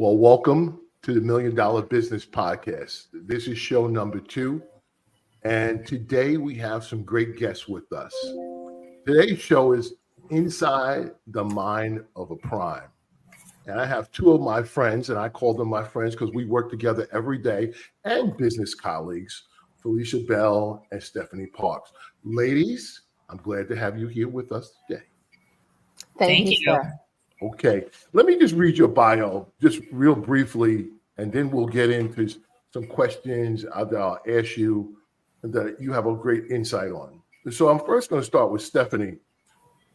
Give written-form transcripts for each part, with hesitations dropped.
Well, welcome to the Million Dollar Business Podcast. This is show number 2, and today we have some great guests with us. Today's show is Inside the Mind of a Prime. And I have 2 of my friends, and I call them my friends because we work together every day, and business colleagues, Felicia Bell and Stephanie Parks. Ladies, I'm glad to have you here with us today. Thank you, sir. Okay, let me just read your bio just real briefly, and then we'll get into some questions that I'll ask you that you have a great insight on. So I'm first going to start with Stephanie.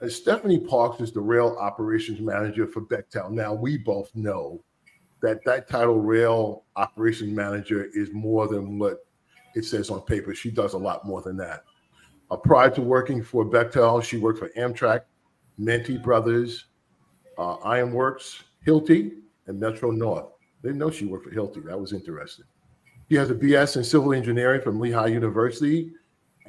Stephanie Parks is the Rail Operations Manager for Bechtel. Now, we both know that title, Rail Operations Manager, is more than what it says on paper. She does a lot more than that. Prior to working for Bechtel, she worked for Amtrak, Mentee Brothers, Ironworks, Hilti, and Metro North. Didn't know she worked for Hilti. That was interesting. She has a BS in civil engineering from Lehigh University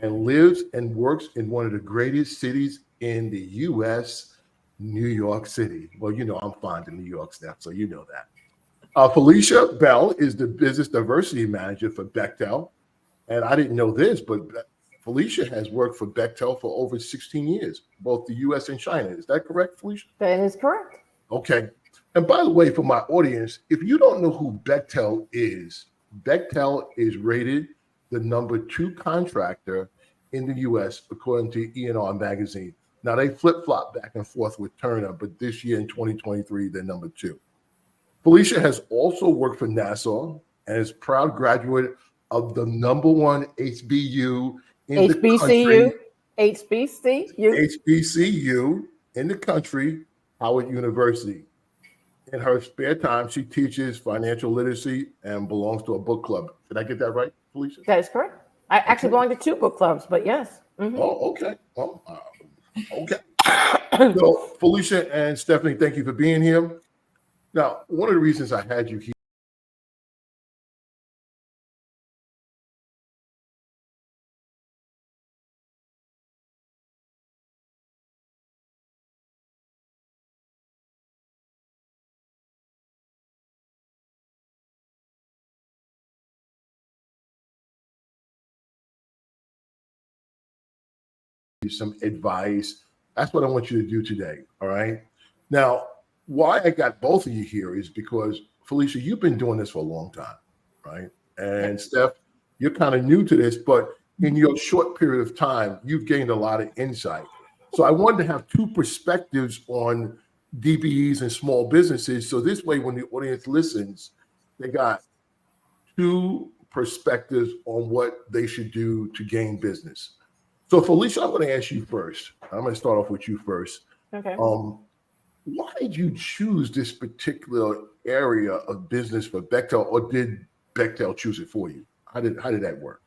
and lives and works in one of the greatest cities in the U.S., New York City. Well, you know, I'm fond of New York stuff, so you know that. Felicia Bell is the Business Diversity Manager for Bechtel. And I didn't know this, but Felicia has worked for Bechtel for over 16 years, both the U.S. and China. Is that correct, Felicia? That is correct. Okay. And by the way, for my audience, if you don't know who Bechtel is rated the number 2 contractor in the U.S. according to E&R magazine. Now, they flip-flop back and forth with Turner, but this year in 2023, they're number 2. Felicia has also worked for NASA and is proud graduate of the number 1 HBCU in the country. HBCU in the country, Howard University. In her spare time, she teaches financial literacy and belongs to a book club. Did I get that right, Felicia? That is correct. I actually belong to 2 book clubs, but yes. Mm-hmm. Oh, okay. Well, okay. So, Felicia and Stephanie, thank you for being here. Now, one of the reasons I had you here some advice. That's what I want you to do today. All right. Now, why I got both of you here is because, Felicia, you've been doing this for a long time, right? And Steph, you're kind of new to this, but in your short period of time, you've gained a lot of insight. So I wanted to have 2 perspectives on DBEs and small businesses. So this way, when the audience listens, they got 2 perspectives on what they should do to gain business. So, Felicia, I'm going to ask you first. I'm going to start off with you first. Okay. Why did you choose this particular area of business for Bechtel, or did Bechtel choose it for you? How did that work?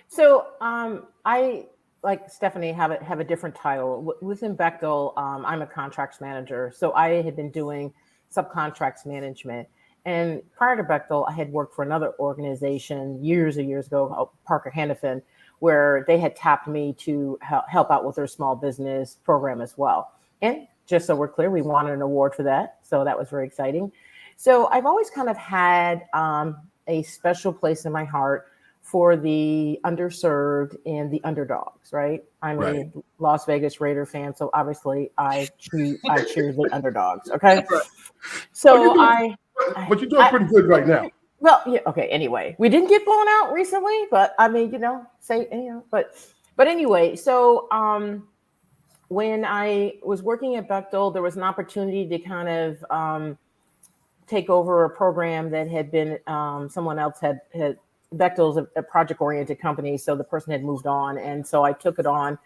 So, I, like Stephanie, have a different title within Bechtel. I'm a contracts manager, so I had been doing subcontracts management. And prior to Bechtel, I had worked for another organization years ago, Parker Hannifin, where they had tapped me to help out with their small business program as well. And just so we're clear, we wanted an award for that. So that was very exciting. So I've always kind of had a special place in my heart for the underserved and the underdogs, right? I'm a Las Vegas Raider fan, so obviously I choose the underdogs, okay? So But you're doing pretty good right now. Well, yeah, okay. Anyway, we didn't get blown out recently, but I mean, but anyway, so when I was working at Bechtel, there was an opportunity to kind of take over a program that had been someone else had Bechtel's a project-oriented company, so the person had moved on, and so I took it on,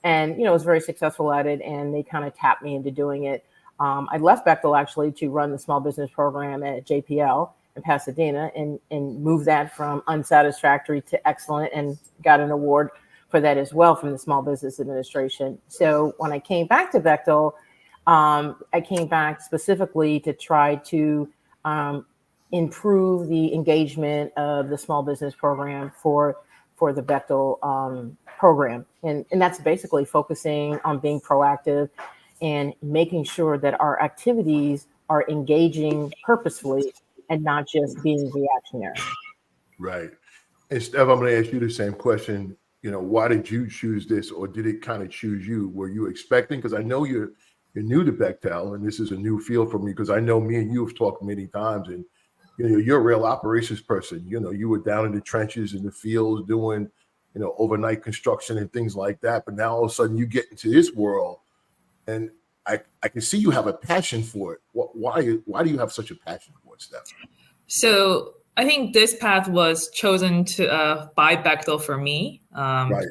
and was very successful at it, and they kind of tapped me into doing it. I left Bechtel actually to run the small business program at JPL in Pasadena and moved that from unsatisfactory to excellent, and got an award for that as well from the Small Business Administration. So when I came back to Bechtel, I came back specifically to try to improve the engagement of the small business program for the Bechtel program. And that's basically focusing on being proactive and making sure that our activities are engaging purposefully and not just being reactionary. Right. And Steph, I'm going to ask you the same question. Why did you choose this, or did it kind of choose you? Were you expecting? Because I know you're new to Bechtel, and this is a new field for me. Because I know me and you have talked many times, and you're a real operations person. You were down in the trenches in the fields doing, overnight construction and things like that. But now all of a sudden you get into this world, and I can see you have a passion for it. Why do you have such a passion for it, Steph? So I think this path was chosen by Bechtel for me. Right.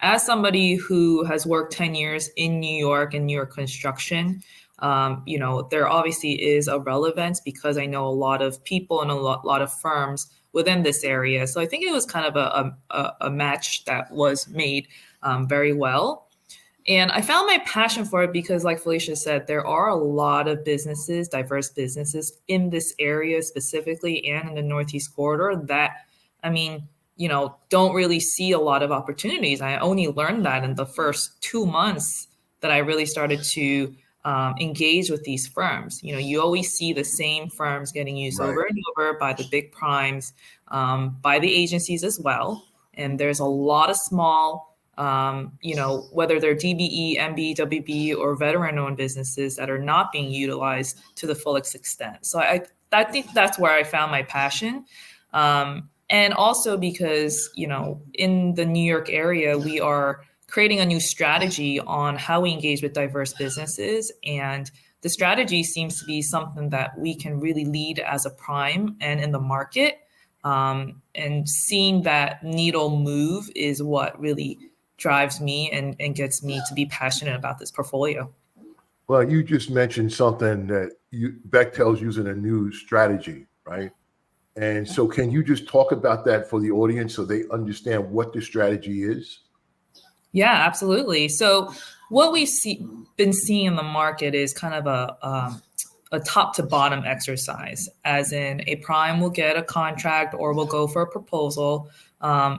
As somebody who has worked 10 years in New York and New York construction, there obviously is a relevance because I know a lot of people and a lot of firms within this area. So I think it was kind of a match that was made very well. And I found my passion for it because, like Felicia said, there are a lot of businesses, diverse businesses in this area specifically and in the Northeast corridor that, don't really see a lot of opportunities. I only learned that in the first 2 months that I really started to engage with these firms. You always see the same firms getting used Right. over and over by the big primes, by the agencies as well. And there's a lot of small whether they're DBE, MB, WB, or veteran-owned businesses that are not being utilized to the fullest extent. So I think that's where I found my passion. And also because, in the New York area, we are creating a new strategy on how we engage with diverse businesses. And the strategy seems to be something that we can really lead as a prime and in the market. And seeing that needle move is what really drives me and gets me to be passionate about this portfolio. Well, you just mentioned something that Bechtel's using a new strategy, right? And so can you just talk about that for the audience so they understand what the strategy is? Yeah, absolutely. So what we've been seeing in the market is kind of a top to bottom exercise, as in a prime will get a contract or will go for a proposal.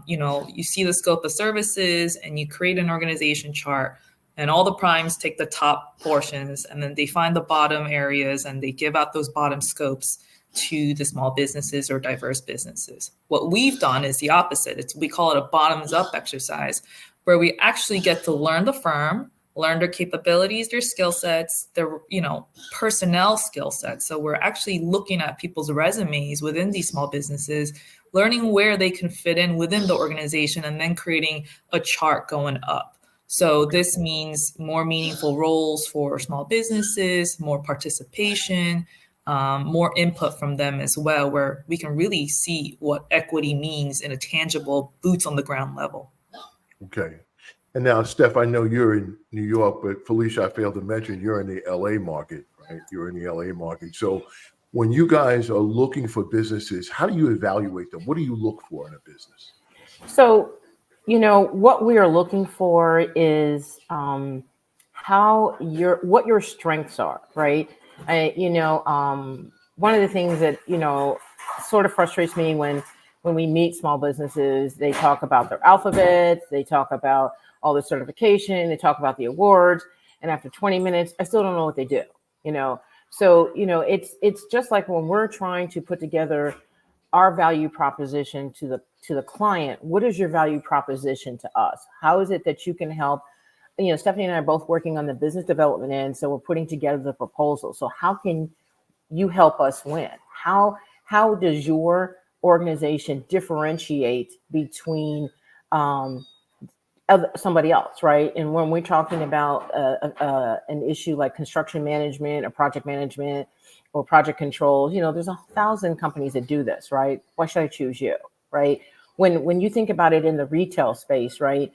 You see the scope of services and you create an organization chart, and all the primes take the top portions and then they find the bottom areas and they give out those bottom scopes to the small businesses or diverse businesses. What we've done is the opposite. We call it a bottoms up exercise, where we actually get to learn the firm, learn their capabilities, their skill sets, their personnel skill sets. So we're actually looking at people's resumes within these small businesses, learning where they can fit in within the organization, and then creating a chart going up. So this means more meaningful roles for small businesses, more participation, more input from them as well, where we can really see what equity means in a tangible boots on the ground level. Okay. And now, Steph, I know you're in New York, but Felicia, I failed to mention you're in the LA market, right? You're in the LA market. So when you guys are looking for businesses, how do you evaluate them? What do you look for in a business? So, what we are looking for is what your strengths are, right? One of the things that, sort of frustrates me when we meet small businesses, they talk about their alphabets, they talk about all the certification, they talk about the awards, and after 20 minutes, I still don't know what they do, So, it's just like when we're trying to put together our value proposition to the client. What is your value proposition to us? How is it that you can help? Stephanie and I are both working on the business development end, so we're putting together the proposal. So how can you help us win? How does your organization differentiate between somebody else, right? And when we're talking about an issue like construction management or project management or project controls, there's 1,000 companies that do this, right? Why should I choose you, right? When you think about it in the retail space, right?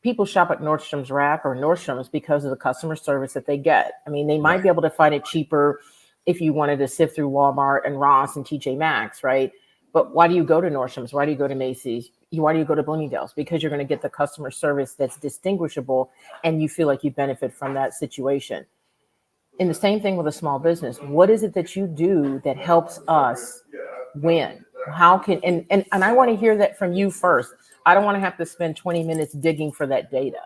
People shop at Nordstrom's Rack or Nordstrom's because of the customer service that they get. I mean, they might be able to find it cheaper if you wanted to sift through Walmart and Ross and TJ Maxx, right? But why do you go to Nordstrom's? Why do you go to Macy's? Why do you go to Bloomingdale's? Because you're going to get the customer service that's distinguishable and you feel like you benefit from that situation. And the same thing with a small business. What is it that you do that helps us win? How can, and I want to hear that from you first. I don't want to have to spend 20 minutes digging for that data,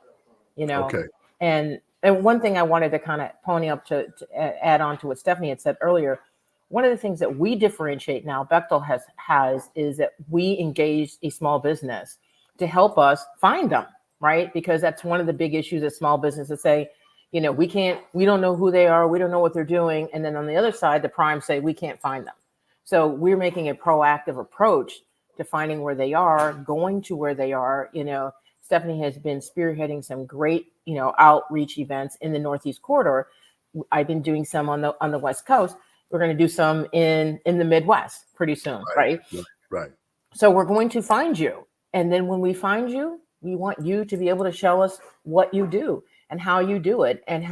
Okay. And And one thing I wanted to kind of pony up to add on to what Stephanie had said earlier, one of the things that we differentiate now, Bechtel has is that we engage a small business to help us find them, right? Because that's one of the big issues that small businesses say, we don't know who they are, we don't know what they're doing. And then on the other side, the primes say we can't find them. So we're making a proactive approach to finding where they are, going to where they are. Stephanie has been spearheading some great, outreach events in the Northeast corridor. I've been doing some on the West Coast. We're going to do some in the Midwest pretty soon, right? Right. So we're going to find you. And then when we find you, we want you to be able to show us what you do and how you do it and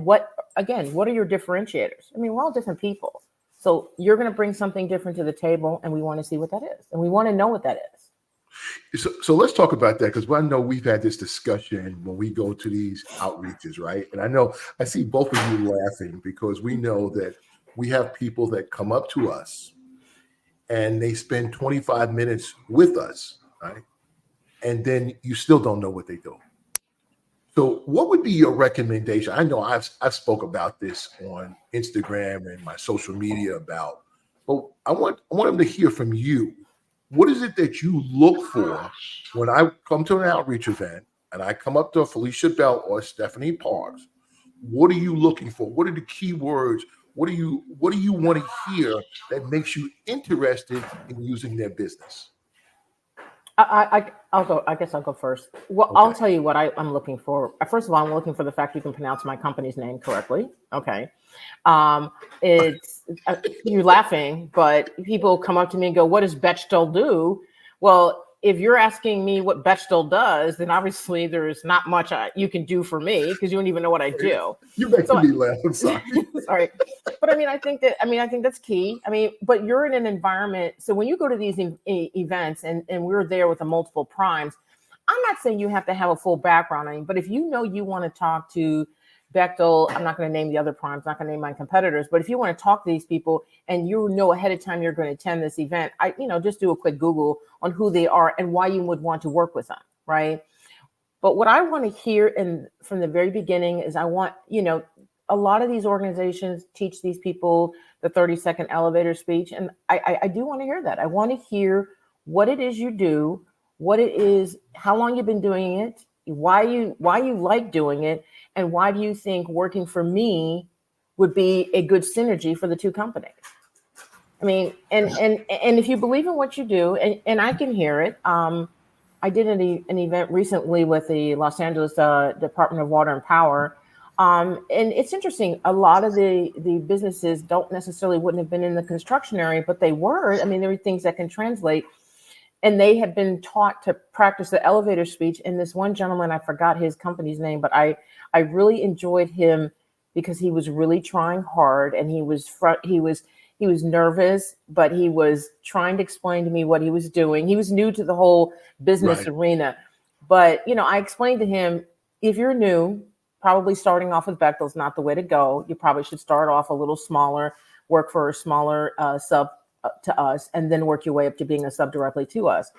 what are your differentiators? I mean, we're all different people. So you're going to bring something different to the table, and we want to see what that is. And we want to know what that is. So let's talk about that, because I know we've had this discussion when we go to these outreaches, right? And I see both of you laughing, because we know that we have people that come up to us and they spend 25 minutes with us, right? And then you still don't know what they do. So what would be your recommendation? I know I've spoke about this on Instagram and my social media but I want them to hear from you. What is it that you look for when I come to an outreach event and I come up to Felicia Bell or Stephanie Parks? What are you looking for? What are the key words? What do you want to hear that makes you interested in using their business? I'll go. I guess I'll go first. Well, Okay. I'll tell you what I'm looking for. First of all, I'm looking for the fact you can pronounce my company's name correctly. Okay. It's you're laughing, but people come up to me and go, "What does Bechtel do?" Well, if you're asking me what Bechtel does, then obviously there's not much you can do for me, because you don't even know what I do. You're making me laugh. I'm sorry. Sorry. But I think that's key. But you're in an environment. So when you go to these events and we're there with the multiple primes, I'm not saying you have to have a full background, but if you know you want to talk to Bechtel, I'm not going to name the other primes, not going to name my competitors, but if you want to talk to these people and you know ahead of time you're going to attend this event, just do a quick Google on who they are and why you would want to work with them, right? But what I want to hear from the very beginning is I want, a lot of these organizations teach these people the 30-second elevator speech. And I do want to hear that. I want to hear what it is you do, what it is, how long you've been doing it, why you like doing it, and why do you think working for me would be a good synergy for the two companies? And if you believe in what you do, and I can hear it. I did an event recently with the Los Angeles Department of Water and Power. And it's interesting. A lot of the businesses wouldn't have been in the construction area, but they were. There were things that can translate. And they had been taught to practice the elevator speech. And this one gentleman, I forgot his company's name, but I really enjoyed him because he was really trying hard, and he was nervous, but he was trying to explain to me what he was doing. He was new to the whole business arena. But, I explained to him, if you're new, probably starting off with Bechtel is not the way to go. You probably should start off a little smaller, work for a smaller sub to us, and then work your way up to being a sub directly to us.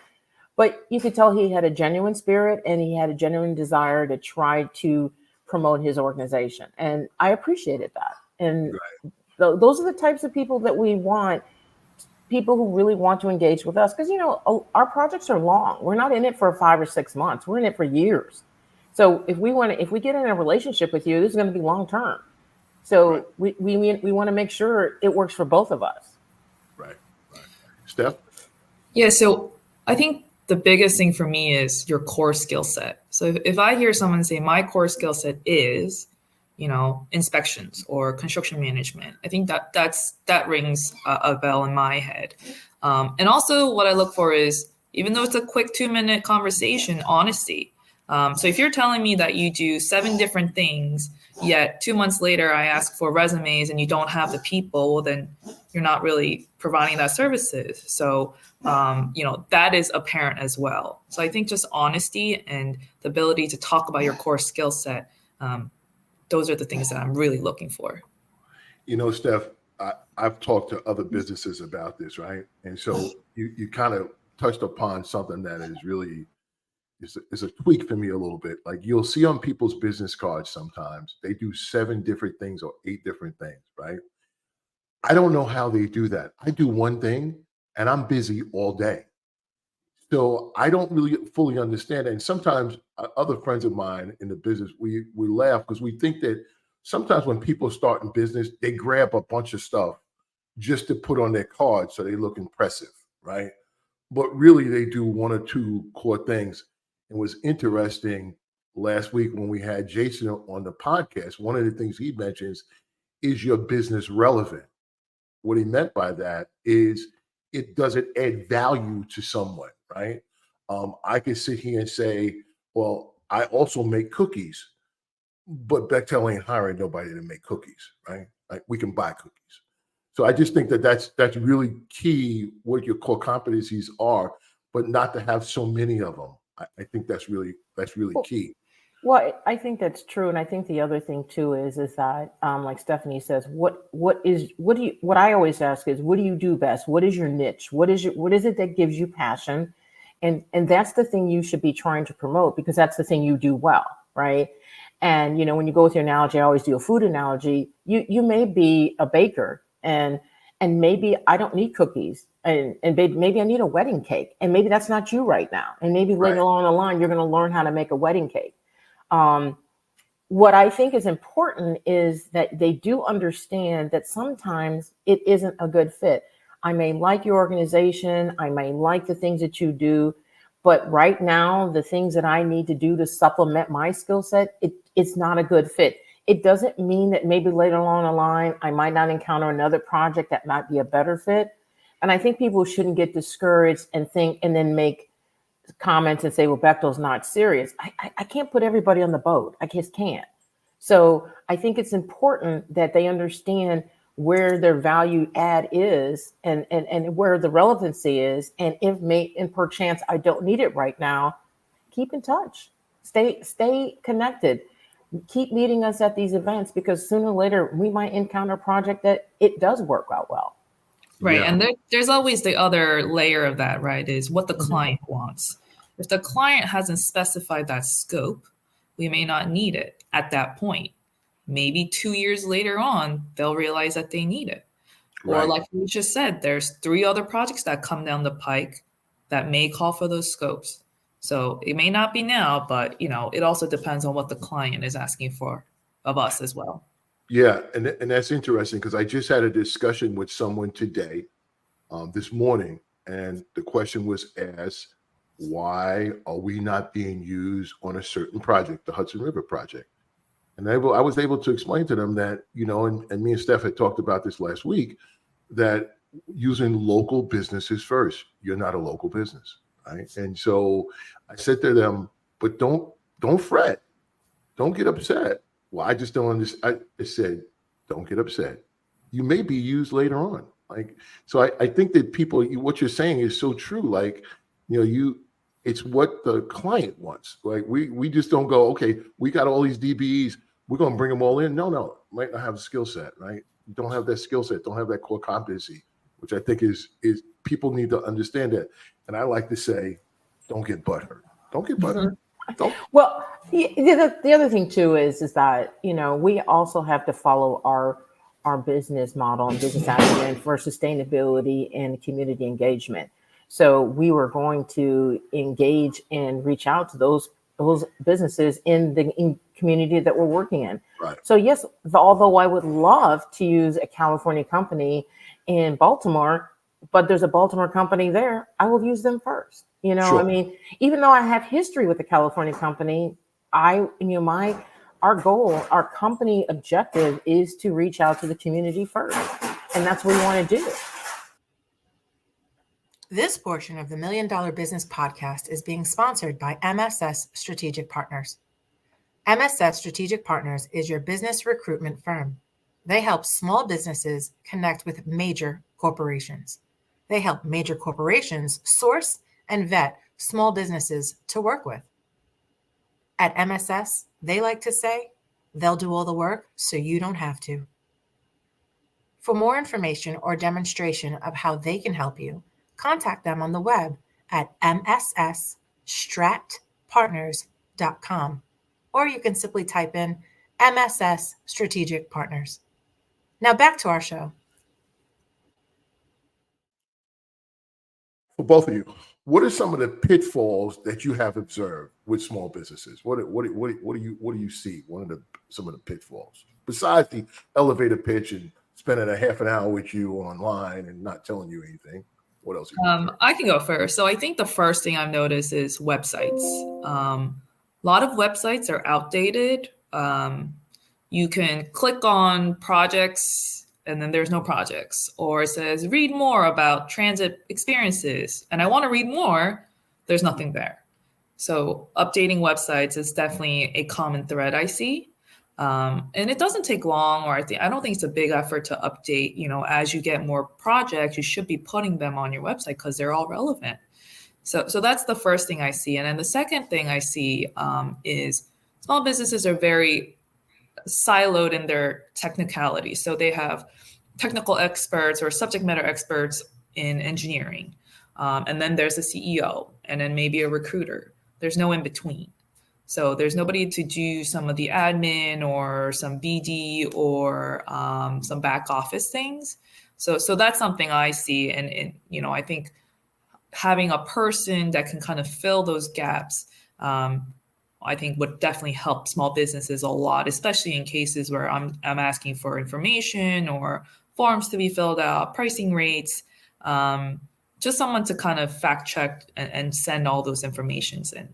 But you could tell he had a genuine spirit, and he had a genuine desire to try to promote his organization. And I appreciated that. And those are the types of people that we want, people who really want to engage with us. Because, our projects are long. We're not in it for 5 or 6 months. We're in it for years. So if we get in a relationship with you, this is going to be long term. So we want to make sure it works for both of us. Right. Steph? Yeah, so I think the biggest thing for me is your core skill set. So if I hear someone say my core skill set is, inspections or construction management, I think that rings a bell in my head. And also what I look for is, even though it's a quick 2-minute conversation, honesty. So if you're telling me that you do 7 different things, yet 2 months later I ask for resumes and you don't have the people, well, then you're not really providing that services. So, that is apparent as well. So I think just honesty and the ability to talk about your core skill set, those are the things that I'm really looking for. Steph, I've talked to other businesses about this, right? And so you kind of touched upon something that is really is a tweak for me a little bit. Like you'll see on people's business cards sometimes they do 7 different things or 8 different things, right? I don't know how they do that. I do one thing and I'm busy all day. So I don't really fully understand it. And sometimes other friends of mine in the business, we laugh because we think that sometimes when people start in business, they grab a bunch of stuff just to put on their card so they look impressive, right? But really they do 1 or 2 core things. It was interesting last week when we had Jason on the podcast. One of the things he mentions is your business relevant? What he meant by that is it doesn't add value to someone, right? I could sit here and say, well, I also make cookies, but Bechtel ain't hiring nobody to make cookies, right? Like we can buy cookies. So I just think that that's really key what your core competencies are, but not to have so many of them. I think that's really key. Well, I think that's true, and I think the other thing too is that, like Stephanie says, what I always ask is, what do you do best? What is your niche? What is it that gives you passion? And that's the thing you should be trying to promote because that's the thing you do well, right? And when you go with your analogy, I always do a food analogy. You may be a baker, and maybe I don't need cookies, and maybe I need a wedding cake, and maybe that's not you right now, and maybe later on the line you're going to learn how to make a wedding cake. What I think is important is that they do understand that sometimes it isn't a good fit. I may like your organization, I may like the things that you do, but right now, the things that I need to do to supplement my skill set, it's not a good fit. It doesn't mean that maybe later along the line, I might not encounter another project that might be a better fit. And I think people shouldn't get discouraged and then make comments and say, well, Bechtel's not serious. I can't put everybody on the boat. I just can't. So I think it's important that they understand where their value add is and where the relevancy is. And if perchance I don't need it right now, keep in touch. Stay connected. Keep meeting us at these events because sooner or later we might encounter a project that it does work out well. Right. Yeah. And there's always the other layer of that, right? Is what the client wants. If the client hasn't specified that scope, we may not need it at that point. Maybe 2 years later on, they'll realize that they need it. Or like you just said, there's 3 other projects that come down the pike that may call for those scopes. So it may not be now, but it also depends on what the client is asking for of us as well. Yeah, and that's interesting because I just had a discussion with someone today, this morning, and the question was asked, why are we not being used on a certain project, the Hudson River project? And I was able to explain to them that, and me and Steph had talked about this last week, that using local businesses first, you're not a local business, right? And so I said to them, but don't fret, don't get upset. Well, I just don't understand. I said, don't get upset. You may be used later on. So I think that people, what you're saying is so true. Like, it's what the client wants. Like we just don't go, okay, we got all these DBEs, we're going to bring them all in. No, might not have the skill set, right? Don't have that skill set, don't have that core competency, which I think is people need to understand that. And I like to say, don't get butthurt. Don't get butthurt. Don't. Well, the other thing too is that we also have to follow our business model and business acumen for sustainability and community engagement. So we were going to engage and reach out to those businesses in the community that we're working in. Right. So yes, although I would love to use a California company in Baltimore, but there's a Baltimore company there, I will use them first. Sure. I mean, even though I have history with the California company, our goal, our company objective is to reach out to the community first. And that's what we want to do. This portion of the $1 Million Business Podcast is being sponsored by MSS Strategic Partners. MSS Strategic Partners is your business recruitment firm. They help small businesses connect with major corporations. They help major corporations source and vet small businesses to work with. At MSS, they like to say, they'll do all the work so you don't have to. For more information or demonstration of how they can help you, contact them on the web at mssstrat.com. mssstrategicpartners.com, or you can simply type in MSS Strategic Partners. Now back to our show. For both of you, what are some of the pitfalls that you have observed with small businesses? What do you see? Some of the pitfalls besides the elevator pitch and spending a half an hour with you online and not telling you anything. What else? I can go first. So I think the first thing I've noticed is websites. A lot of websites are outdated. You can click on projects and then there's no projects, or it says read more about transit experiences. And I want to read more. There's nothing there. So updating websites is definitely a common thread I see. And it doesn't take long, or I don't think it's a big effort to update. As you get more projects, you should be putting them on your website because they're all relevant. So that's the first thing I see. And then the second thing I see is small businesses are very siloed in their technicality. So they have technical experts or subject matter experts in engineering. And then there's a CEO and then maybe a recruiter. There's no in between. So there's nobody to do some of the admin or some BD or some back office things. So that's something I see. And I think having a person that can kind of fill those gaps, I think would definitely help small businesses a lot, especially in cases where I'm asking for information or forms to be filled out, pricing rates, just someone to kind of fact check and send all those informations in.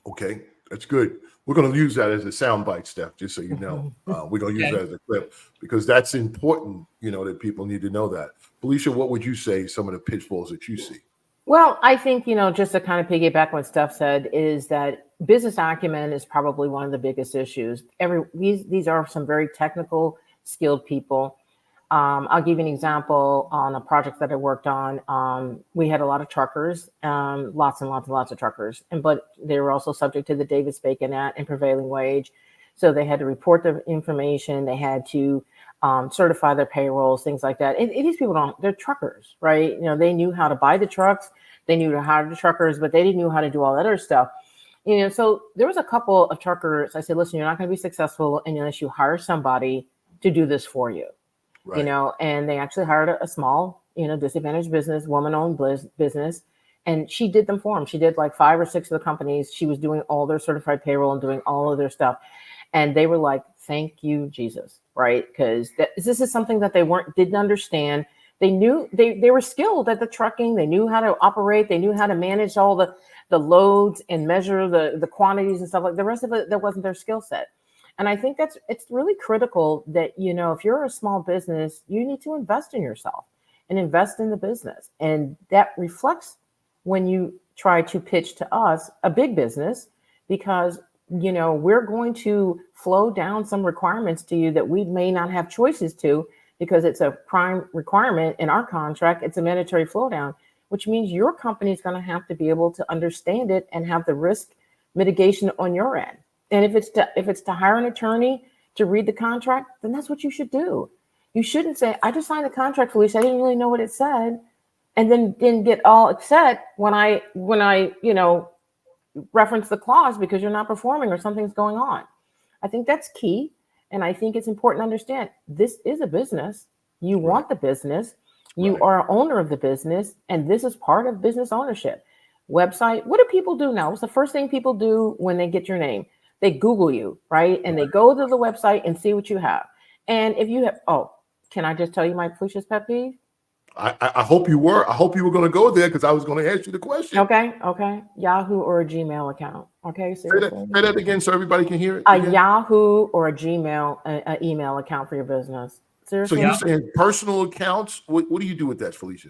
Okay, that's good. We're going to use that as a soundbite, Steph, just so you know. We're going to use that as a clip because that's important, that people need to know that. Felicia, what would you say some of the pitfalls that you see? Well, I think, just to kind of piggyback what Steph said is that business acumen is probably one of the biggest issues. These are some very technical, skilled people. I'll give you an example on a project that I worked on. We had a lot of truckers, lots and lots of truckers, but they were also subject to the Davis-Bacon Act and prevailing wage. So they had to report the information. They had to certify their payrolls, things like that. And these people they're truckers, right? They knew how to buy the trucks. They knew to hire the truckers, but they didn't know how to do all that other stuff. So there was a couple of truckers. I said, listen, you're not going to be successful unless you hire somebody to do this for you. Right. And they actually hired a small, disadvantaged business, woman-owned business. And she did them for them. She did like 5 or 6 of the companies. She was doing all their certified payroll and doing all of their stuff. And they were like, thank you, Jesus. Right. Because this is something that they didn't understand. They knew they were skilled at the trucking. They knew how to operate. They knew how to manage all the loads and measure the quantities and stuff like the rest of it. That wasn't their skill set. And I think it's really critical that, if you're a small business, you need to invest in yourself and invest in the business. And that reflects when you try to pitch to us a big business, because, we're going to flow down some requirements to you that we may not have choices to, because it's a prime requirement in our contract. It's a mandatory flow down, which means your company is going to have to be able to understand it and have the risk mitigation on your end. And if it's to hire an attorney to read the contract, then that's what you should do. You shouldn't say, I just signed the contract, Felicia. I didn't really know what it said. And then didn't get all upset when I reference the clause because you're not performing or something's going on. I think that's key. And I think it's important to understand this is a business. You want the business. You are an owner of the business. And this is part of business ownership. Website. What do people do now? What's the first thing people do when they get your name? They Google you, right? And they go to the website and see what you have. And if you have, can I just tell you my Felicia's pet peeve? I hope you were. I hope you were going to go there because I was going to ask you the question. Okay. Yahoo or a Gmail account. Okay. Say that again so everybody can hear it. A Yahoo or a Gmail, an email account for your business. Seriously. So you're saying personal accounts? What do you do with that, Felicia?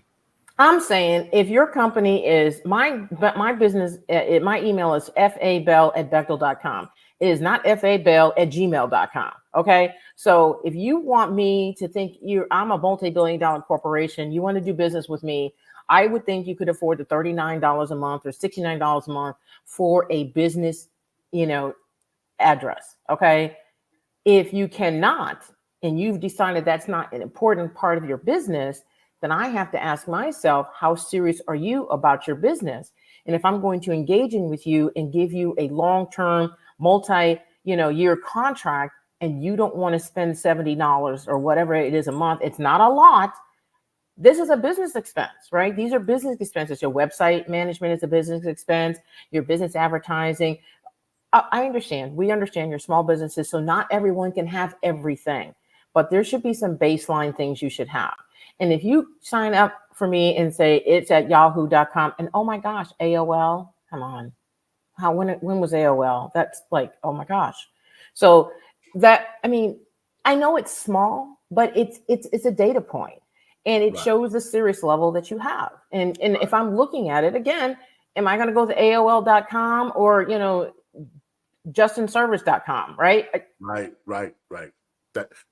I'm saying if your company is my business, my email is fabell@bechtel.com. It is not fabell@gmail.com. Okay. So if you want me to think I'm a multi-billion-dollar corporation, you want to do business with me, I would think you could afford the $39 a month or $69 a month for a business, address. Okay. If you cannot, and you've decided that's not an important part of your business, then I have to ask myself, how serious are you about your business? And if I'm going to engage in with you and give you a long-term, year contract, and you don't want to spend $70 or whatever it is a month, it's not a lot. This is a business expense, right? These are business expenses. Your website management is a business expense, your business advertising. I understand. We understand your small businesses. So not everyone can have everything, but there should be some baseline things you should have. And if you sign up for me and say it's at yahoo.com and oh my gosh, AOL, come on. When was AOL? That's like, oh my gosh. So I know it's small, but it's a data point and it Right. shows the serious level that you have. And if I'm looking at it again, am I going to go to AOL.com or, justinservice.com, right? Right.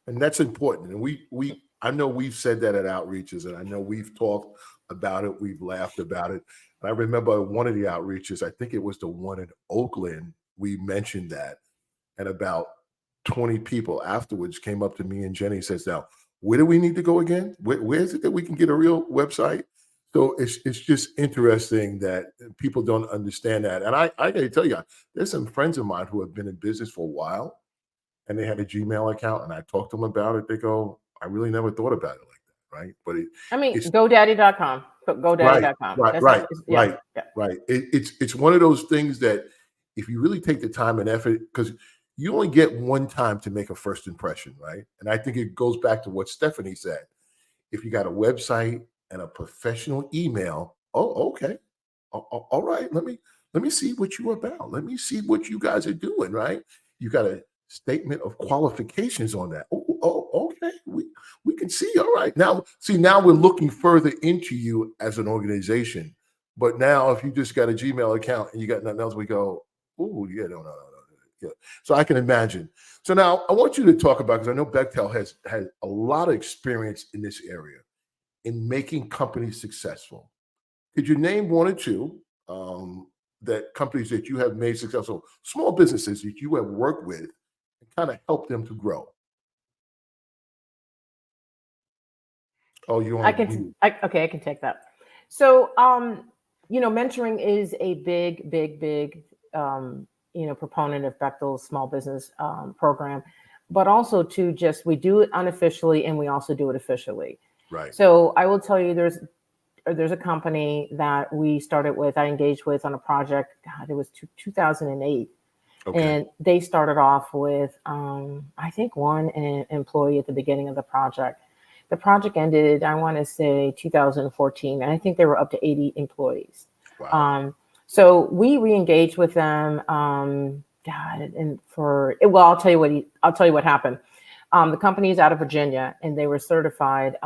That's important. And I know we've said that at outreaches, and I know we've talked about it. We've laughed about it. And I remember one of the outreaches, I think it was the one in Oakland, we mentioned that, and about 20 people afterwards came up to me and Jenny says, now, where do we need to go again? Where is it that we can get a real website? So it's just interesting that people don't understand that. And I got to tell you, there's some friends of mine who have been in business for a while, and they had a Gmail account, and I talked to them about it. They go, I really never thought about it like that, right? But it's GoDaddy.com. GoDaddy.com. right. It's one of those things that if you really take the time and effort, because you only get one time to make a first impression, right? And I think it goes back to what Stephanie said. If you got a website and a professional email, okay, all right. Let me see what you're about. Let me see what you guys are doing, right? You got a statement of qualifications on that. Okay. We can see. All right. Now we're looking further into you as an organization. But now if you just got a Gmail account and you got nothing else, we go, oh, yeah, no. Yeah. So I can imagine. So now I want you to talk about, because I know Bechtel has a lot of experience in this area in making companies successful. Could you name one or two that companies that you have made successful, small businesses that you have worked with, and kind of help them to grow? Oh, you want? I can take that. So, mentoring is a big, proponent of Bechtel's small business program, but also we do it unofficially and we also do it officially. Right. So I will tell you, there's a company that we started with, I engaged with on a project. God, it was 2008. Okay. And they started off with, I think, one employee at the beginning of the project. The project ended, I want to say 2014, and I think they were up to 80 employees. Wow. So we re-engaged with them. I'll tell you what happened. The company is out of Virginia, and they were certified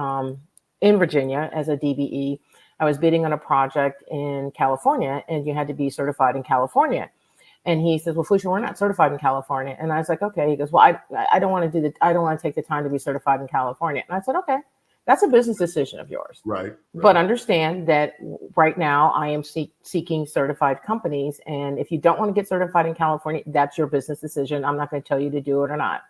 in Virginia as a DBE. I was bidding on a project in California, and you had to be certified in California. And he says, well, Felicia, we're not certified in California. And I was like, okay. He goes, well, I don't want to take the time to be certified in California. And I said, okay, that's a business decision of yours. Right. But understand that right now I am seeking certified companies. And if you don't want to get certified in California, that's your business decision. I'm not going to tell you to do it or not.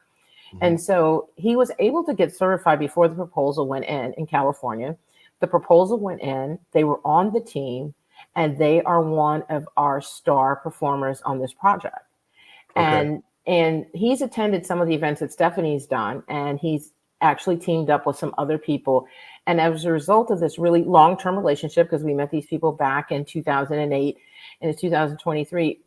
Mm-hmm. And so he was able to get certified before the proposal went in California. The proposal went in, they were on the team, and they are one of our star performers on this project. Okay. And he's attended some of the events that Stephanie's done, and he's actually teamed up with some other people. And as a result of this really long-term relationship, because we met these people back in 2008 and it's 2023,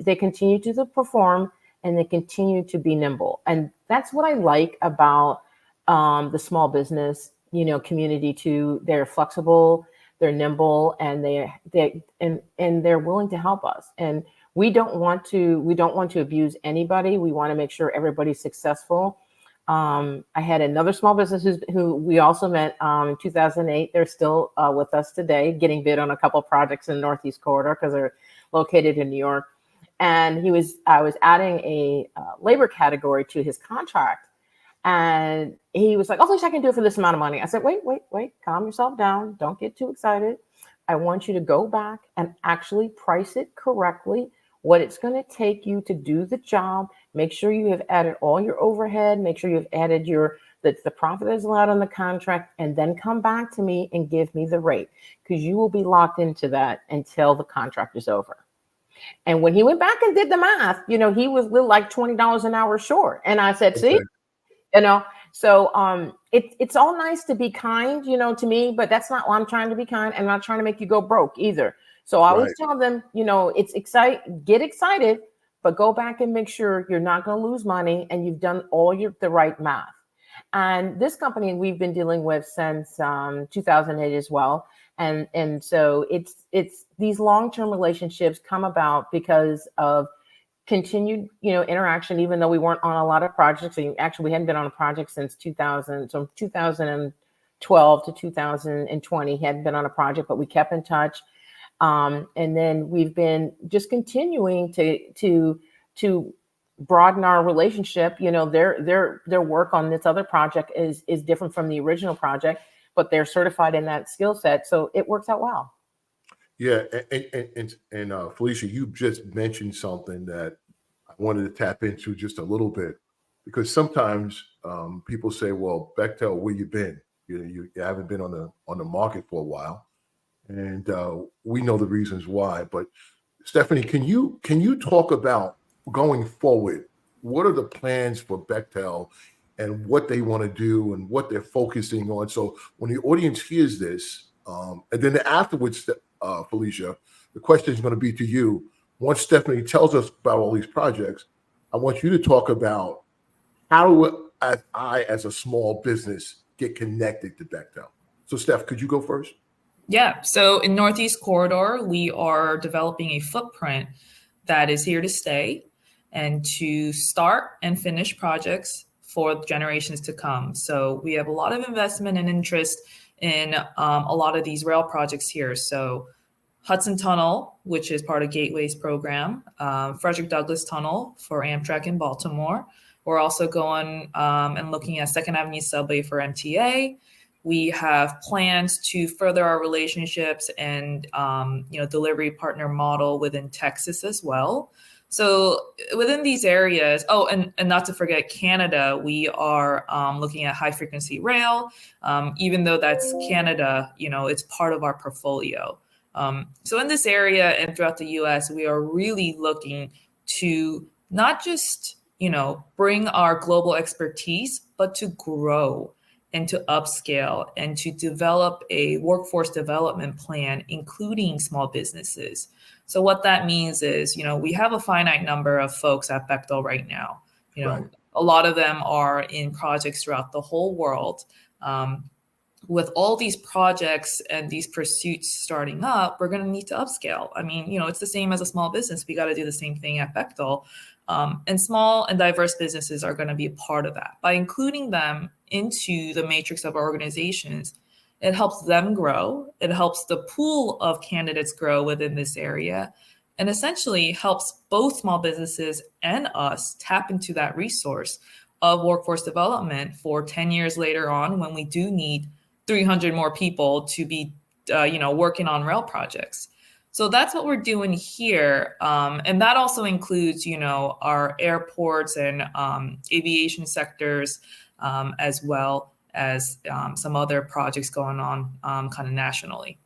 they continue to perform and they continue to be nimble. And that's what I like about the small business, community too. They're flexible, they're nimble, and they're willing to help us. And we don't want to abuse anybody. We want to make sure everybody's successful. I had another small business who we also met in 2008. They're still with us today, getting bid on a couple of projects in the Northeast Corridor because they're located in New York. And I was adding a labor category to his contract. And he was like, oh, Felicia, I can do it for this amount of money. I said, wait, calm yourself down. Don't get too excited. I want you to go back and actually price it correctly, what it's going to take you to do the job. Make sure you have added all your overhead. Make sure you've added That's the profit that's allowed on the contract, and then come back to me and give me the rate, because you will be locked into that until the contract is over. And when he went back and did the math, he was like $20 an hour short. And I said, see, so it's all nice to be kind, to me, but that's not why I'm trying to be kind. I'm not trying to make you go broke either. So I always tell them, get excited, but go back and make sure you're not going to lose money and you've done the right math. And this company we've been dealing with since 2008 as well. And so it's these long-term relationships come about because of continued, interaction, even though we weren't on a lot of projects. And actually, we hadn't been on a project since 2000. So 2012 to 2020 hadn't been on a project, but we kept in touch. And then we've been just continuing to broaden our relationship. Their work on this other project is different from the original project, but they're certified in that skill set, so it works out well. Yeah, and Felicia, you just mentioned something that I wanted to tap into just a little bit, because sometimes people say, "Well, Bechtel, where you been? You haven't been on the market for a while," and we know the reasons why. But Stephanie, can you talk about going forward? What are the plans for Bechtel and what they want to do and what they're focusing on? So when the audience hears this, and then afterwards, Felicia, the question is going to be to you. Once Stephanie tells us about all these projects, I want you to talk about how I, as a small business, get connected to Bechtel. So Steph, could you go first? Yeah. So in Northeast Corridor, we are developing a footprint that is here to stay and to start and finish projects for generations to come. So we have a lot of investment and interest in a lot of these rail projects here. So Hudson Tunnel, which is part of Gateway's program, Frederick Douglass Tunnel for Amtrak in Baltimore. We're also going and looking at Second Avenue Subway for MTA. We have plans to further our relationships and delivery partner model within Texas as well. So within these areas, and not to forget Canada, we are looking at high frequency rail. Even though that's Canada, it's part of our portfolio. So in this area and throughout the US, we are really looking to not just, bring our global expertise, but to grow and to upscale and to develop a workforce development plan, including small businesses. So what that means is, we have a finite number of folks at Bechtel right now. Right. A lot of them are in projects throughout the whole world. With all these projects and these pursuits starting up, we're going to need to upscale. I mean, it's the same as a small business. We got to do the same thing at Bechtel. And small and diverse businesses are going to be a part of that. By including them into the matrix of our organizations, it helps them grow. It helps the pool of candidates grow within this area, and essentially helps both small businesses and us tap into that resource of workforce development for 10 years later on, when we do need 300 more people to be, working on rail projects. So that's what we're doing here. And that also includes, our airports and aviation sectors, as well as some other projects going on kind of nationally.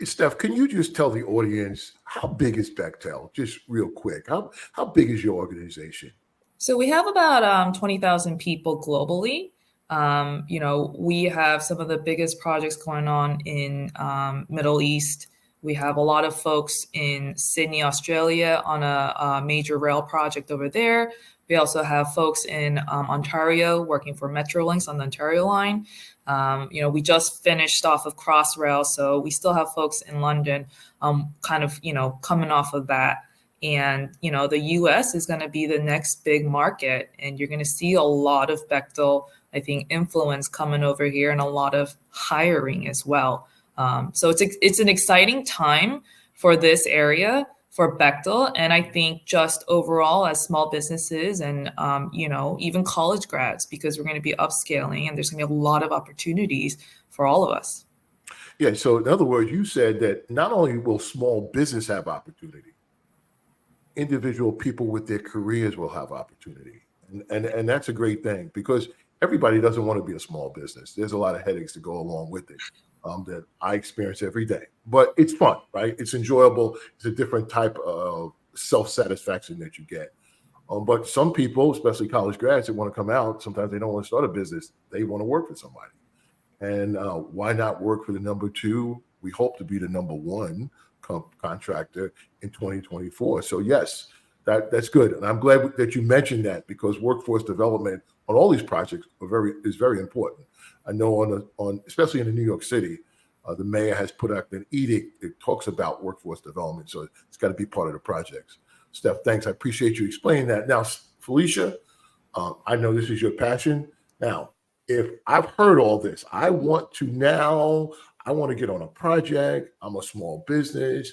Steph, can you just tell the audience, how big is Bechtel? Just real quick. How big is your organization? So we have about 20,000 people globally. We have some of the biggest projects going on in Middle East. We have a lot of folks in Sydney, Australia on a major rail project over there. We also have folks in Ontario working for Metrolinx on the Ontario line. We just finished off of Crossrail, so we still have folks in London coming off of that. And, the US is going to be the next big market, and you're going to see a lot of Bechtel, I think, influence coming over here and a lot of hiring as well. So it's an exciting time for this area for Bechtel. And I think just overall as small businesses and, even college grads, because we're going to be upscaling and there's going to be a lot of opportunities for all of us. Yeah. So in other words, you said that not only will small business have opportunity, individual people with their careers will have opportunity. And that's a great thing, because everybody doesn't want to be a small business. There's a lot of headaches to go along with it that I experience every day. But it's fun, right? It's enjoyable. It's a different type of self-satisfaction that you get. But some people, especially college grads that want to come out, sometimes they don't want to start a business. They want to work for somebody. And why not work for the number two? We hope to be the number one contractor in 2024. So yes, that's good. And I'm glad that you mentioned that, because workforce development on all these projects is very important. I know especially in New York City, the mayor has put out an edict that talks about workforce development. So it's got to be part of the projects. Steph, thanks. I appreciate you explaining that. Now, Felicia, I know this is your passion. Now, if I've heard all this, I want to get on a project. I'm a small business.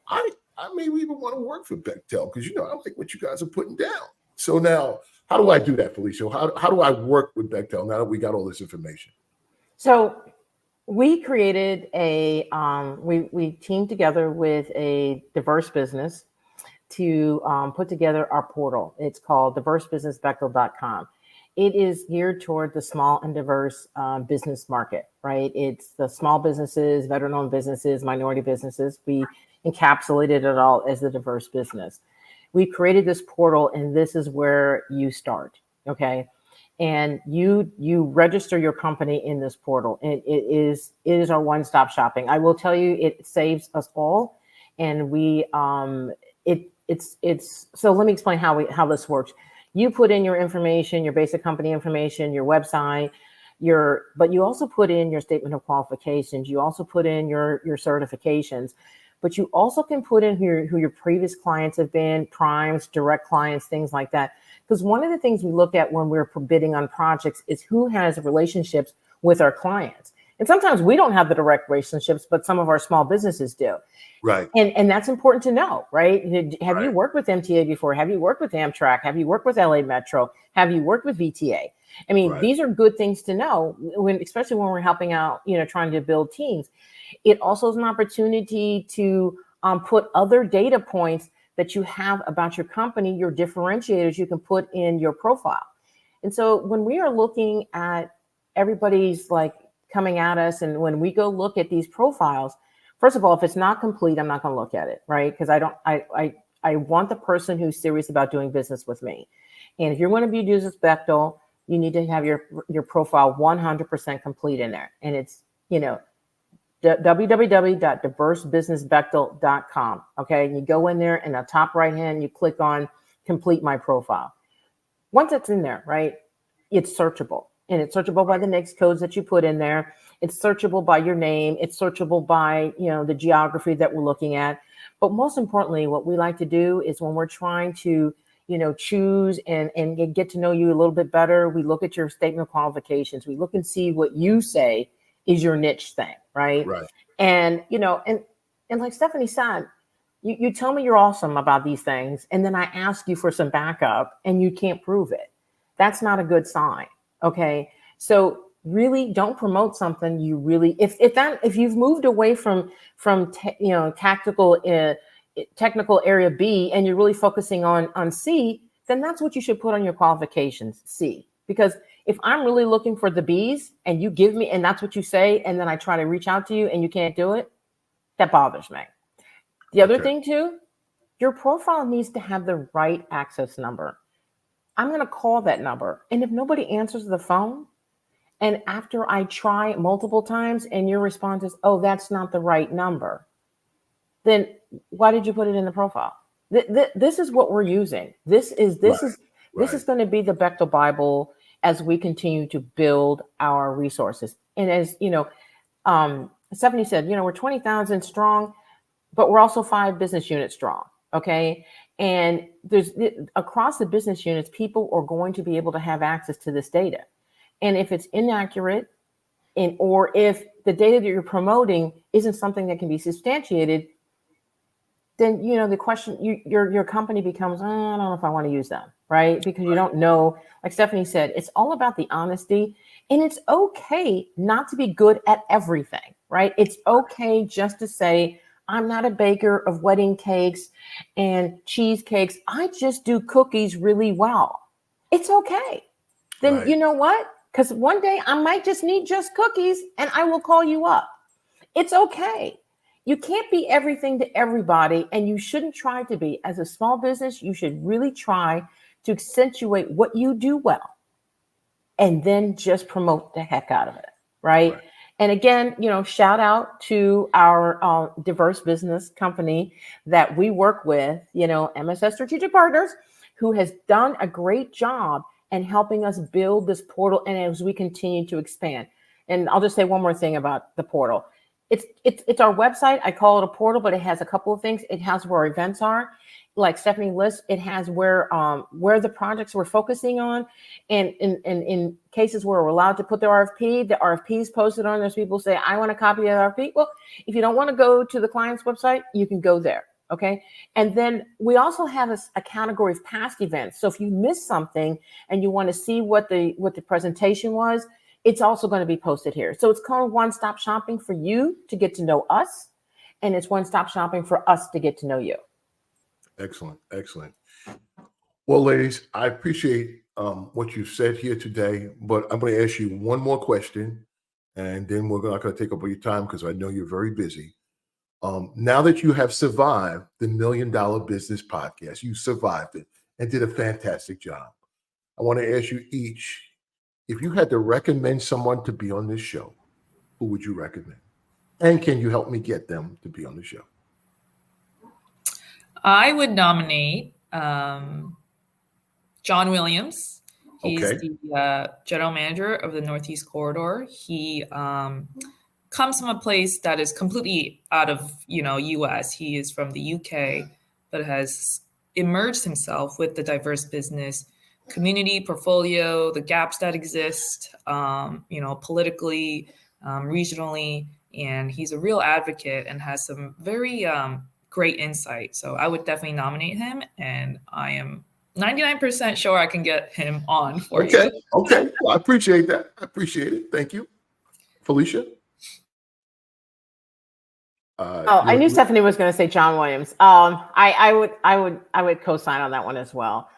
I maybe even want to work for Bechtel, because, I like what you guys are putting down. So now, how do I do that, Felicia? How do I work with Bechtel now that we got all this information? So we created we teamed together with a diverse business to put together our portal. It's called diversebusinessbechtel.com. It is geared toward the small and diverse business market, right? It's the small businesses, veteran-owned businesses, minority businesses. We encapsulated it all as the diverse business. We created this portal, and this is where you start, okay? And you register your company in this portal, and it is our one-stop shopping. I will tell you, it saves us all, and so let me explain how this works. You put in your information, your basic company information, your website, but you also put in your statement of qualifications. You also put in your certifications, but you also can put in who your previous clients have been, primes, direct clients, things like that. Because one of the things we look at when we're bidding on projects is who has relationships with our clients. And sometimes we don't have the direct relationships, but some of our small businesses do. Right. And that's important to know, right? Have you worked with MTA before? Have you worked with Amtrak? Have you worked with LA Metro? Have you worked with VTA? I mean, these are good things to know, especially when we're helping out, trying to build teams. It also is an opportunity to put other data points that you have about your company, your differentiators you can put in your profile. And so when we are looking at everybody's coming at us, and when we go look at these profiles, first of all, if it's not complete, I'm not going to look at it, right? Because I want the person who's serious about doing business with me. And if you're going to be using Bechtel, you need to have your profile 100% complete in there. And it's, www.diversebusinessbechtel.com. Okay. And you go in there, and the top right hand, you click on complete my profile. Once it's in there, right, it's searchable. And it's searchable by the next codes that you put in there. It's searchable by your name. It's searchable by, the geography that we're looking at. But most importantly, what we like to do is when we're trying to, choose and get to know you a little bit better, we look at your statement of qualifications. We look and see what you say is your niche thing, right? Right. And, and like Stephanie said, you tell me you're awesome about these things, and then I ask you for some backup and you can't prove it. That's not a good sign. Okay. So really don't promote something you really, if you've moved away from technical area B, and you're really focusing on C, then that's what you should put on your qualifications, C. Because if I'm really looking for the B's and you give me, and that's what you say, and then I try to reach out to you and you can't do it, that bothers me. The other thing too, your profile needs to have the right access number. I'm going to call that number. And if nobody answers the phone, and after I try multiple times and your response is, oh, that's not the right number, then why did you put it in the profile? This is what we're using. This is going to be the Bechtel Bible as we continue to build our resources. And as Stephanie said, we're 20,000 strong, but we're also 5 business units strong. Okay. And there's across the business units, people are going to be able to have access to this data. And if it's inaccurate, or if the data that you're promoting isn't something that can be substantiated, then, the question, your company becomes, I don't know if I want to use them, right? Because you don't know, like Stephanie said, it's all about the honesty, and it's okay not to be good at everything, right? It's okay just to say, I'm not a baker of wedding cakes and cheesecakes. I just do cookies really well. It's okay. Then you know what? because one day I might just need just cookies and I will call you up. It's okay. You can't be everything to everybody, and you shouldn't try to be. As a small business, you should really try to accentuate what you do well and then just promote the heck out of it, right? And again, shout out to our diverse business company that we work with, MSS Strategic Partners, who has done a great job in helping us build this portal, and as we continue to expand. And I'll just say one more thing about the portal. It's our website. I call it a portal, but it has a couple of things. It has where our events are, like Stephanie lists. It has where the projects we're focusing on, and in cases where we're allowed to put the RFP is posted on. There's people say, I want a copy of the RFP. Well, if you don't want to go to the client's website, you can go there. Okay. And then we also have a category of past events. So if you missed something and you want to see what the presentation was, it's also going to be posted here. So it's called one-stop shopping for you to get to know us, and it's one-stop shopping for us to get to know you. Excellent. Excellent. Well, ladies, I appreciate what you've said here today, but I'm going to ask you one more question, and then we're not going to take up all your time because I know you're very busy. Now that you have survived the $1 Million Business Podcast, you survived it and did a fantastic job. I want to ask you each, if you had to recommend someone to be on this show, who would you recommend? And can you help me get them to be on the show? I would nominate John Williams. He's the general manager of the Northeast Corridor. He comes from a place that is completely out of, U.S. He is from the UK, but has immersed himself with the diverse business community portfolio, the gaps that exist, politically, regionally, and he's a real advocate and has some very great insight. So I would definitely nominate him, and I am 99% sure I can get him on for you. Okay. Well, I appreciate that. I appreciate it. Thank you. Felicia? I knew Stephanie was going to say John Williams. I would co-sign on that one as well.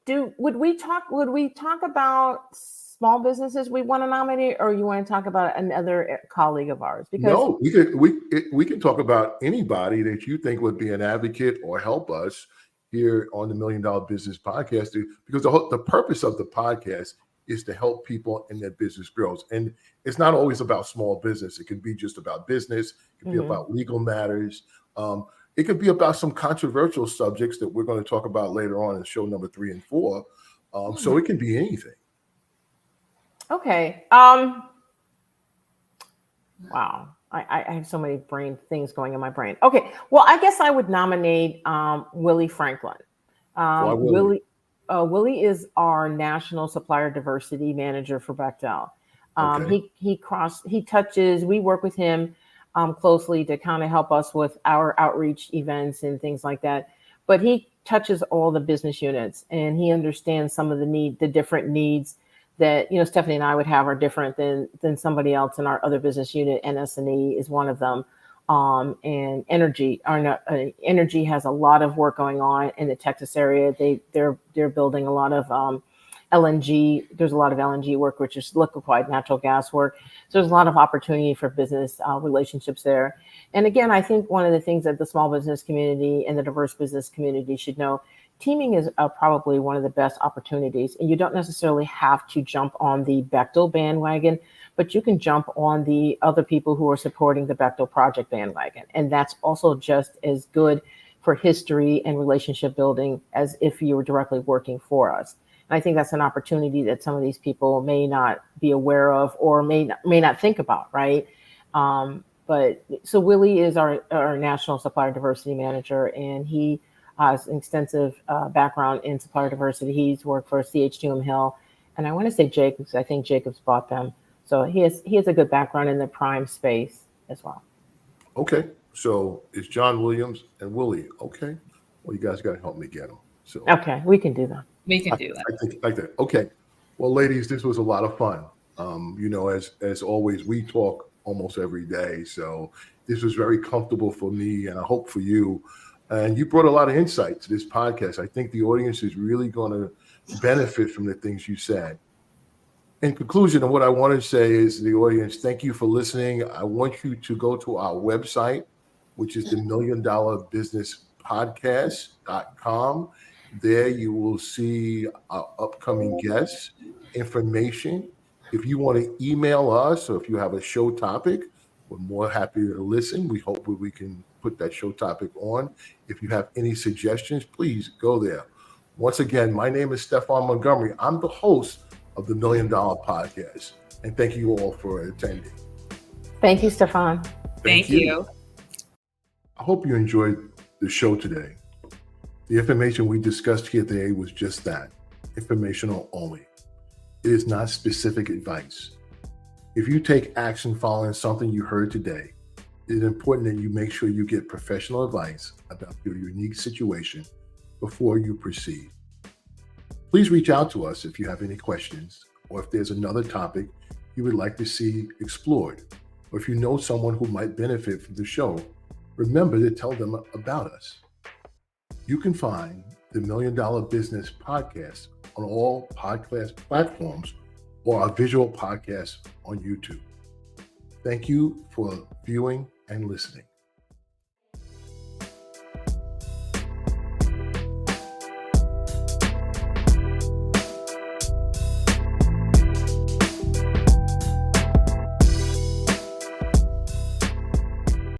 Would we talk about small businesses we want to nominate, or you want to talk about another colleague of ours? Because no, we can talk about anybody that you think would be an advocate or help us here on the $1 Million Business Podcast, because the purpose of the podcast is to help people in their business grows. And it's not always about small business. It can be just about business. It can be about legal matters. It could be about some controversial subjects that we're going to talk about later on in show number 3 and 4. So it can be anything. Okay. Wow. I have so many brain things going in my brain. Okay. Well, I guess I would nominate Willie Franklin. Willie is our National Supplier Diversity Manager for Bechtel. We work with him closely to kind of help us with our outreach events and things like that. But he touches all the business units, and he understands some of the different needs that, Stephanie and I would have are different than somebody else in our other business unit. NS&E is one of them. And energy has a lot of work going on in the Texas area. They're building a lot of LNG. There's a lot of LNG work, which is liquefied natural gas work. So there's a lot of opportunity for business relationships there. And again, I think one of the things that the small business community and the diverse business community should know, teaming is probably one of the best opportunities. And you don't necessarily have to jump on the Bechtel bandwagon, but you can jump on the other people who are supporting the Bechtel project bandwagon. And that's also just as good for history and relationship building as if you were directly working for us. And I think that's an opportunity that some of these people may not be aware of or may not think about, right? But so Willie is our National Supplier Diversity Manager, and he has an extensive background in supplier diversity. He's worked for CH2M Hill, and I want to say Jacobs. I think Jacobs bought them. So he has a good background in the prime space as well. Okay. So it's John Williams and Willie. Okay. Well, you guys got to help me get them. So okay, we can do that. We can do that. I think like that. Okay. Well, ladies, this was a lot of fun. As always, we talk almost every day. So this was very comfortable for me, and I hope for you. And you brought a lot of insight to this podcast. I think the audience is really going to benefit from the things you said. in conclusion, and what I want to say is to the audience, thank you for listening. I want you to go to our website, which is the $1 Million Business Podcast.com. There you will see our upcoming guests, information. If you want to email us or if you have a show topic, we're more happy to listen. We hope we can put that show topic on. If you have any suggestions, please go there. Once again, my name is Stefan Montgomery. I'm the host of the $1 Million Podcast. And thank you all for attending. Thank you, Stefan. Thank you. I hope you enjoyed the show today. The information we discussed here today was just that, informational only. It is not specific advice. If you take action following something you heard today, it is important that you make sure you get professional advice about your unique situation before you proceed. Please reach out to us if you have any questions or if there's another topic you would like to see explored, or if you know someone who might benefit from the show, remember to tell them about us. You can find the $1 Million Business Podcast on all podcast platforms or our visual podcast on YouTube. Thank you for viewing and listening.